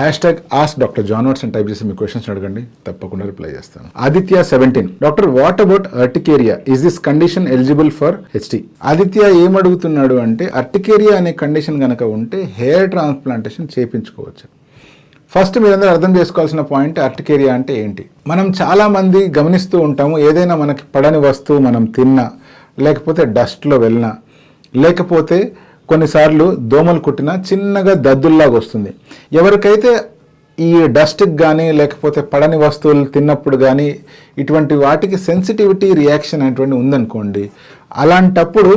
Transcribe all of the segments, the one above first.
Ask doctor John Watts అని type చేసి మీ క్వశ్చన్స్ అడగండి, తప్పకుండా రిప్లై చేస్తాను. Aditya 17, doctor what about urticaria, is this condition eligible for HD? Aditya ఏమడుగుతున్నాడు అంటే అర్టికేరియా అనే కండిషన్ కనుక ఉంటే హెయిర్ ట్రాన్స్ప్లాంటేషన్ చేయించుకోవచ్చు. ఫస్ట్ మీరందరూ అర్థం చేసుకోవాల్సిన పాయింట్ అర్టికేరియా అంటే ఏంటి. మనం చాలామంది గమనిస్తూ ఉంటాము, ఏదైనా మనకి పడని వస్తువు మనం తిన్నా, లేకపోతే డస్ట్లో వెళ్ళినా, లేకపోతే కొన్నిసార్లు దోమలు కుట్టినా చిన్నగా దద్దుల్లాగా వస్తుంది. ఎవరికైతే ఈ డస్ట్కి కానీ లేకపోతే పడని వస్తువులు తిన్నప్పుడు కానీ ఇటువంటి వాటికి సెన్సిటివిటీ రియాక్షన్ అనేటువంటి ఉందనుకోండి, అలాంటప్పుడు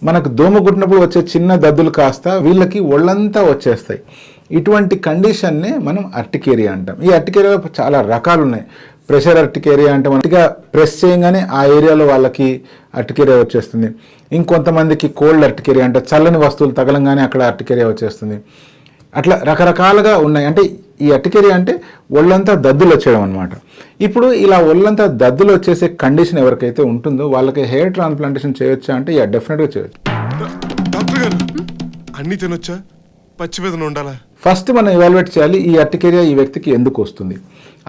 మనకు దోమ కుట్టినప్పుడు వచ్చే చిన్న దద్దులు కాస్త వీళ్ళకి ఒళ్ళంతా వచ్చేస్తాయి. ఇటువంటి కండిషన్నే మనం అర్టికేరియా అంటాం. ఈ అర్టికేరియాలో చాలా రకాలు ఉన్నాయి. ప్రెషర్ అర్టికేరియా అంటే మనకి ప్రెస్ చేయగానే ఆ ఏరియాలో వాళ్ళకి అర్టికేరియా వచ్చేస్తుంది. ఇంకొంతమందికి కోల్డ్ అర్టికేరియా అంటే చల్లని వస్తువులు తగలంగానే అక్కడ అర్టికేరియా వచ్చేస్తుంది. అట్లా రకరకాలుగా ఉన్నాయి. అంటే ఈ అర్టికేరియా అంటే ఒళ్ళంతా దద్దులు వచ్చేయడం అనమాట. ఇప్పుడు ఇలా ఒళ్ళంతా దద్దులు వచ్చేసే కండిషన్ ఎవరికైతే ఉంటుందో వాళ్ళకి హెయిర్ ట్రాన్స్ప్లాంటేషన్ చేయొచ్చా అంటే డెఫినెట్గా చేయొచ్చు. డాక్టర్ గారు అన్ని తినొచ్చా, పచ్చి మీద ఉండాలా? ఫస్ట్ మనం ఎవాల్యుయేట్ చేయాలి ఈ అర్టికేరియా ఈ వ్యక్తికి ఎందుకు వస్తుంది.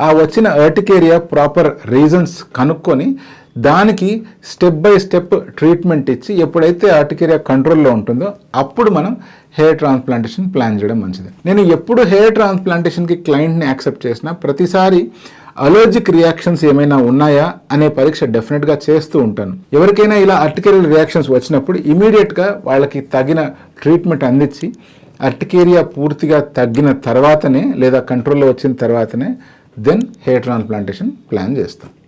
ఆ వచ్చిన అర్టికేరియా ప్రాపర్ రీజన్స్ కనుక్కొని దానికి స్టెప్ బై స్టెప్ ట్రీట్మెంట్ ఇచ్చి ఎప్పుడైతే అర్టికేరియా కంట్రోల్లో ఉంటుందో అప్పుడు మనం హెయిర్ ట్రాన్స్ప్లాంటేషన్ ప్లాన్ చేయడం మంచిది. నేను ఎప్పుడు హెయిర్ ట్రాన్స్ప్లాంటేషన్కి క్లయింట్ని యాక్సెప్ట్ చేసినా ప్రతిసారి అలర్జిక్ రియాక్షన్స్ ఏమైనా ఉన్నాయా అనే పరీక్ష డెఫినెట్గా చేస్తూ ఉంటాను. ఎవరికైనా ఇలా అర్టికేరియల్ రియాక్షన్స్ వచ్చినప్పుడు ఇమీడియట్గా వాళ్ళకి తగిన ట్రీట్మెంట్ అందించి అర్టికేరియా పూర్తిగా తగ్గిన తర్వాతనే లేదా కంట్రోల్లో వచ్చిన తర్వాతనే దెన్ హెయిర్ ట్రాన్స్ప్లాంటేషన్ ప్లాన్ చేస్తాం.